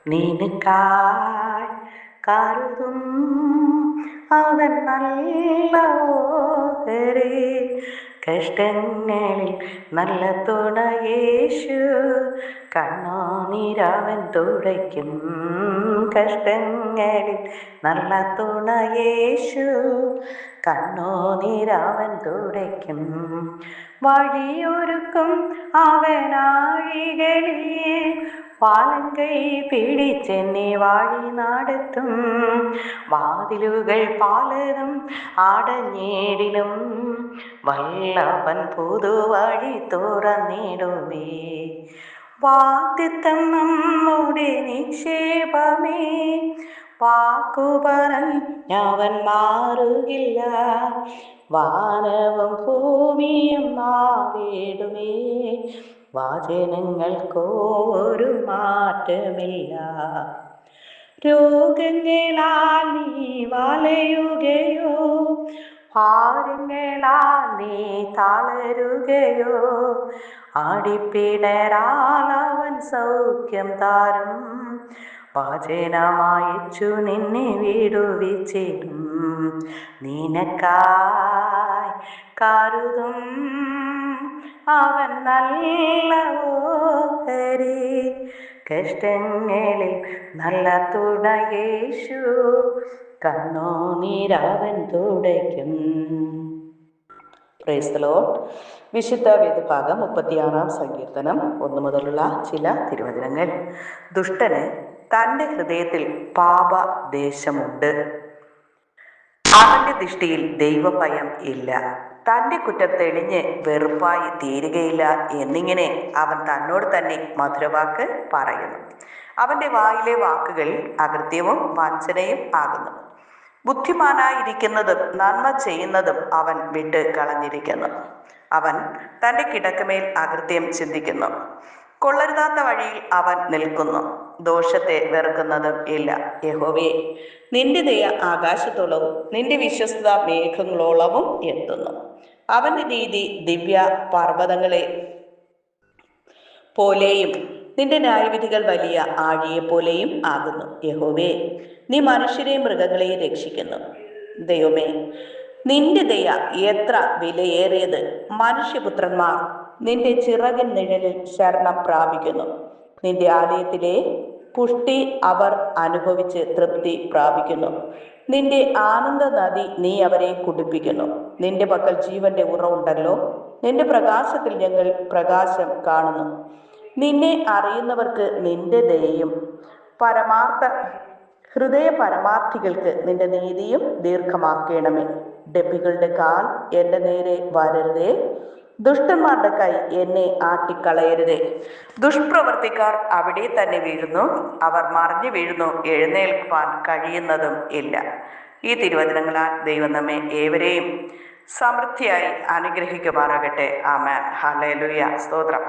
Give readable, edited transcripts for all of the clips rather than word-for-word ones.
നിനക്കായി കരുതും അവൻ നല്ല ഓഹരി. കഷ്ടങ്ങളിൽ നല്ല തുണ യേശു, കണ്ണുനീരവൻ തുടയ്ക്കും. കഷ്ടങ്ങളിൽ നല്ല തുണ യേശു, കണ്ണുനീരവൻ തുടയ്ക്കും. വഴിയൊരുക്കും അവനാഴികളിൽ, വാലങ്കൈ പിടിച്ചെന്നെ വഴി നടത്തും. വാതിലുകൾ പലതും അടഞ്ഞിടിലും, വല്ലഭൻ പുതുവഴി തുറന്നിടുമേ. വാഗ്ദത്തം നമ്മുടെ നിക്ഷേപമേ, വാക്കു പറഞ്ഞവൻ മാറുകില്ല. വാനവും ഭൂമിയും മാറിടുമേ, വചനങ്ങൾക്കൊരു മാറ്റമില്ല. രോഗങ്ങളാൽ നീ വലയുകയോ, ഭാരങ്ങളാൽ നീ തളരുകയോ, അടിപ്പിണരാൽ അവൻ സൗഖ്യം തരും. വചനമയച്ചു നിന്നെ വിടുവിച്ചിടും. നിനക്കായി കരുതും അവൻ നല്ല ഓഹരി. കഷ്ടങ്ങളിൽ നല്ല തുണ യേശു, കണ്ണുനീരവൻ തുടയ്ക്കും. Praise the lord. വിശുദ്ധ വേദഭാഗം 36 സങ്കീർത്തനം 1 മുതലുള്ള ചില തിരുവചനങ്ങൾ. ദുഷ്ടന് തൻ്റെ ഹൃദയത്തിൽ പാപദേശമുണ്ട്, അവന്റെ ദൃഷ്ടിയിൽ ദൈവഭയം ഇല്ല. തൻ്റെ കുറ്റം തെളിഞ്ഞ് വെറുപ്പായി തീരുകയില്ല എന്നിങ്ങനെ അവൻ തന്നോട് തന്നെ മധുരവാക്ക് പറയുന്നു. അവന്റെ വായിലെ വാക്കുകൾ അകൃത്യവും വഞ്ചനയും ആകുന്നു. ബുദ്ധിമാനായിരിക്കുന്നതും നന്മ ചെയ്യുന്നതും അവൻ വിട്ട് കളഞ്ഞിരിക്കുന്നു. അവൻ തൻ്റെ കിടക്കമേൽ അകൃത്യം ചിന്തിക്കുന്നു. കൊള്ളരുതാത്ത വഴിയിൽ അവൻ നിൽക്കുന്നു, ദോഷത്തെ വെറുക്കുന്നതും ഇല്ല. യഹോവേ, നിന്റെ ദയ ആകാശത്തോളവും നിന്റെ വിശ്വസ്തത മേഘങ്ങളോളവും എത്തുന്നു. അവന്റെ നീതി ദിവ്യ പർവ്വതങ്ങളെ പോലെയും നിന്റെ ന്യായവിധികൾ വലിയ ആഴിയെ പോലെയും ആകുന്നു. യഹോവേ, നീ മനുഷ്യരെയും മൃഗങ്ങളെയും രക്ഷിക്കുന്നു. ദൈവമേ, നിന്റെ ദയ എത്ര വിലയേറിയത്. മനുഷ്യപുത്രന്മാർ നിന്റെ ചിറകിൻ നിഴലിൽ ശരണം പ്രാപിക്കുന്നു. നിന്റെ ആലയത്തിലെ പുഷ്ടി അവർ അനുഭവിച്ച് തൃപ്തി പ്രാപിക്കുന്നു. നിന്റെ ആനന്ദ നദി നീ അവരെ കുടിപ്പിക്കുന്നു. നിന്റെ പക്കൽ ജീവന്റെ ഉറവുണ്ടല്ലോ, നിന്റെ പ്രകാശത്തിൽ ഞങ്ങൾ പ്രകാശം കാണുന്നു. നിന്നെ അറിയുന്നവർക്ക് നിന്റെ ദയയും ഹൃദയ പരമാർത്ഥികൾക്ക് നിന്റെ നീതിയും ദീർഘമാക്കണമേ. ഡെബികളുടെ കാൽ എൻ്റെ നേരെ വരരുതേ, ദുഷ്ടന്മാരുടെ കൈ എന്നെ ആട്ടിക്കളയരുതേ. ദുഷ്പ്രവർത്തിക്കാർ അവിടെ തന്നെ വീഴുന്നു, അവർ മറിഞ്ഞു വീഴുന്നു, എഴുന്നേൽക്കാൻ കഴിയുന്നതും ഇല്ല. ഈ തിരുവചനങ്ങളാൽ ദൈവം നമ്മെ ഏവരെയും സമൃദ്ധിയായി അനുഗ്രഹിക്കുമാറാകട്ടെ. ആമേൻ. ഹല്ലേലൂയ. സ്തോത്രം.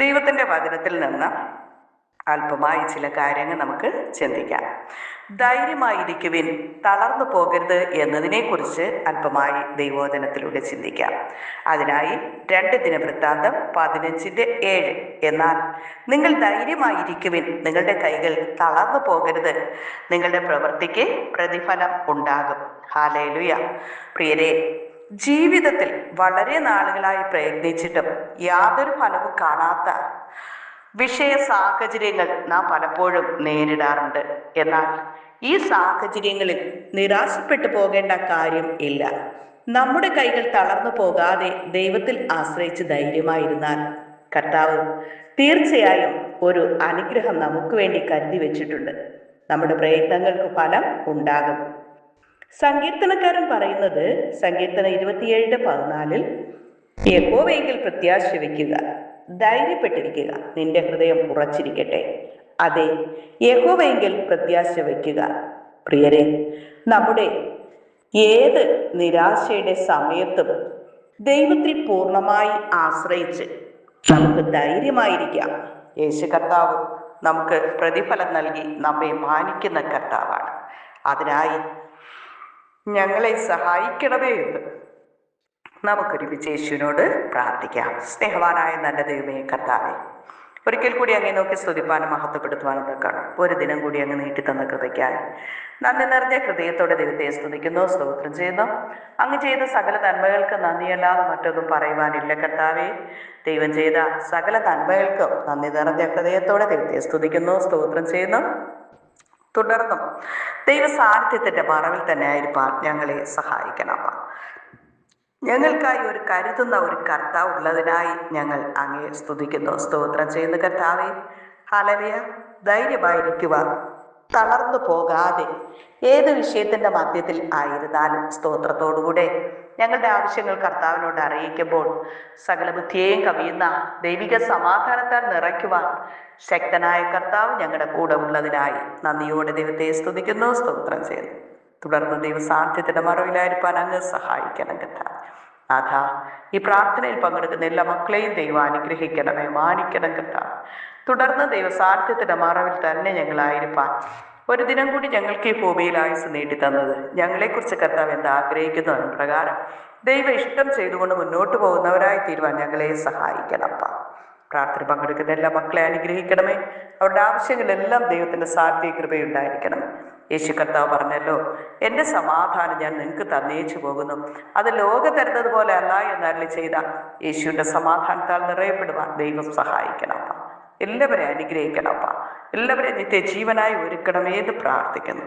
ദൈവത്തിൻ്റെ വചനത്തിൽ നിന്ന് അല്പമായി ചില കാര്യങ്ങൾ നമുക്ക് ചിന്തിക്കാം. ധൈര്യമായിരിക്കുവിൻ, തളർന്നു പോകരുത് എന്നതിനെക്കുറിച്ച് അല്പമായി ദൈവവചനത്തിലൂടെ ചിന്തിക്കാം. അതിനായി 2 ദിനവൃത്താന്തം 15:7. എന്നാൽ നിങ്ങൾ ധൈര്യമായിരിക്കുവിൻ, നിങ്ങളുടെ കൈകൾ തളർന്നു പോകരുത്, നിങ്ങളുടെ പ്രവൃത്തിക്ക് പ്രതിഫലം ഉണ്ടാകും. ഹല്ലേലൂയ. പ്രിയരെ, ജീവിതത്തിൽ വളരെ നാളുകളായി പ്രയത്നിച്ചിട്ടും യാതൊരു ഫലവും കാണാത്ത സാഹചര്യങ്ങൾ നാം പലപ്പോഴും നേരിടാറുണ്ട്. എന്നാൽ ഈ സാഹചര്യങ്ങളിൽ നിരാശപ്പെട്ടു പോകേണ്ട കാര്യം ഇല്ല. നമ്മുടെ കൈകൾ തളർന്നു പോകാതെ ദൈവത്തിൽ ആശ്രയിച്ച് ധൈര്യമായിരുന്നാൽ കർത്താവ് തീർച്ചയായും ഒരു അനുഗ്രഹം നമുക്ക് വേണ്ടി കരുതി വെച്ചിട്ടുണ്ട്. നമ്മുടെ പ്രയത്നങ്ങൾക്ക് ഫലം ഉണ്ടാകും. സങ്കീർത്തനക്കാരൻ പറയുന്നത് സങ്കീർത്തനം 27:14, യഹോവയെങ്കിൽ പ്രത്യാശ വയ്ക്കുക, ധൈര്യപ്പെട്ടിരിക്കുക, നിന്റെ ഹൃദയം ഉറച്ചിരിക്കട്ടെ. അതെ, യഹോവയെങ്കിൽ പ്രത്യാശ വയ്ക്കുക. പ്രിയരെ, നമ്മുടെ ഏത് നിരാശയുടെ സമയത്തും ദൈവത്തിൽ പൂർണ്ണമായി ആശ്രയിച്ച് നമുക്ക് ധൈര്യമായിരിക്കാം. യേശു കർത്താവ് നമുക്ക് പ്രതിഫലം നൽകി നമ്മെ മാനിക്കുന്ന കർത്താവാണ്. അതിനായി ഞങ്ങളെ സഹായിക്കണമേ എന്ന് നമുക്കൊരുമിച്ച് യേശുവിനോട് പ്രാർത്ഥിക്കാം. സ്നേഹവാനായ നല്ല ദൈവമേ കർത്താവേ, ഒരിക്കൽ കൂടി അങ്ങേ നോക്കി സ്തുതിപ്പാനും മഹത്വപ്പെടുത്തുവാനും തക്കണം ഒരു ദിനം കൂടി അങ്ങ് നീട്ടിത്തന്ന കൃപയ്ക്കായി നന്ദി നിറഞ്ഞ ഹൃദയത്തോടെ ദൈവത്തെ സ്തുതിക്കുന്നു, സ്തോത്രം ചെയ്യുന്നു. അങ്ങ് ചെയ്ത സകല നന്മകൾക്ക് നന്ദിയല്ലാതെ മറ്റൊന്നും പറയുവാനില്ല കർത്താവേ. ദൈവം ചെയ്ത സകല നന്മകൾക്കും നന്ദി നിറഞ്ഞ ഹൃദയത്തോടെ ദൈവത്തെ സ്തുതിക്കുന്നു, സ്തോത്രം ചെയ്യുന്നു. തുടർന്നും ദൈവ സാന്നിധ്യത്തിന്റെ മറവിൽ തന്നെ ആയിരിക്കാൻ ഞങ്ങളെ സഹായിക്കണം. ഞങ്ങൾക്കായി ഒരു കരുതുന്ന ഒരു കർത്താവ് ഉള്ളതിനായി ഞങ്ങൾ അങ്ങയെ സ്തുതിക്കുന്നു, സ്തോത്രം ചെയ്യുന്ന കർത്താവേ. ഹല്ലേലൂയ. ധൈര്യമായിരിക്കുവാൻ, തളർന്നു പോകാതെ ഏത് വിഷയത്തിന്റെ മധ്യത്തിൽ ആയിരുന്നാലും സ്തോത്രത്തോടുകൂടെ ഞങ്ങളുടെ ആവശ്യങ്ങൾ കർത്താവിനോട് അറിയിക്കുമ്പോൾ സകല ബുദ്ധിയെയും കവിയുന്ന ദൈവിക സമാധാനത്താൽ നിറയ്ക്കുവാൻ ശക്തനായ കർത്താവ് ഞങ്ങളുടെ കൂടെ ഉള്ളതിനായി നന്ദിയോടെ ദൈവത്തെ സ്തുതിക്കുന്നു, സ്തോത്രം ചെയ്യുന്നു. തുടർന്ന് ദൈവസാന്നിധ്യത്തിന്റെ മറവിലായിരിക്കാൻ അങ്ങ് സഹായിക്കണം കർത്താവ്. നാഥാ, ഈ പ്രാർത്ഥനയിൽ പങ്കെടുക്കുന്ന എല്ലാ മക്കളെയും ദൈവം അനുഗ്രഹിക്കണമേ, മാനിക്കണം കർത്താവ്. തുടർന്ന് ദൈവസാന്നിധ്യത്തിന്റെ മറവിൽ തന്നെ ഞങ്ങളായിരിക്കാൻ ഒരു ദിനം കൂടി ഞങ്ങൾക്ക് ഈ ഭൂമിയിൽ ആയുസ് നീട്ടിത്തന്നത് ഞങ്ങളെക്കുറിച്ച് കർത്താവ് എന്താ ആഗ്രഹിക്കുന്നു എന്ന പ്രകാരം ദൈവ ഇഷ്ടം ചെയ്തുകൊണ്ട് മുന്നോട്ട് പോകുന്നവരായി തീരുവാൻ ഞങ്ങളെ സഹായിക്കണമപ്പ. പ്രാർത്ഥന പങ്കെടുക്കുന്ന എല്ലാ മക്കളെ അനുഗ്രഹിക്കണമേ. അവരുടെ ആവശ്യങ്ങളെല്ലാം ദൈവത്തിന്റെ സാധ്യ കൃപയുണ്ടായിരിക്കണം. യേശു കർത്താവ് പറഞ്ഞല്ലോ, എൻ്റെ സമാധാനം ഞാൻ നിങ്ങൾക്ക് തന്നേച്ചു പോകുന്നു, അത് ലോകം തരുന്നത് പോലെ അല്ല എന്നരുളി ചെയ്ത യേശുവിൻ്റെ സമാധാനത്താൽ നിറയപ്പെടുവാൻ ദൈവം സഹായിക്കണമപ്പ. എല്ലാവരെയും അനുഗ്രഹിക്കണമപ്പ. എല്ലാവരെയും നിത്യജീവനായി ഒരുക്കണമേന്ന് പ്രാർത്ഥിക്കുന്നു.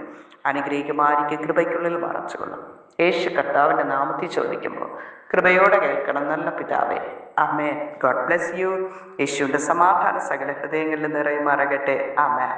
അനുഗ്രഹിക്കുമായിരിക്കും കൃപയ്ക്കുള്ളിൽ മറച്ചുകൊള്ളും. യേശു കർത്താവിൻ്റെ നാമത്തിൽ ചോദിക്കുമ്പോൾ കൃപയോടെ കേൾക്കണം നല്ല പിതാവേ. ആമേൻ. God bless you. യേശുവിൻ്റെ സമാധാന സകല ഹൃദയങ്ങളിൽ നിറയുമാറകട്ടെ. ആമേൻ.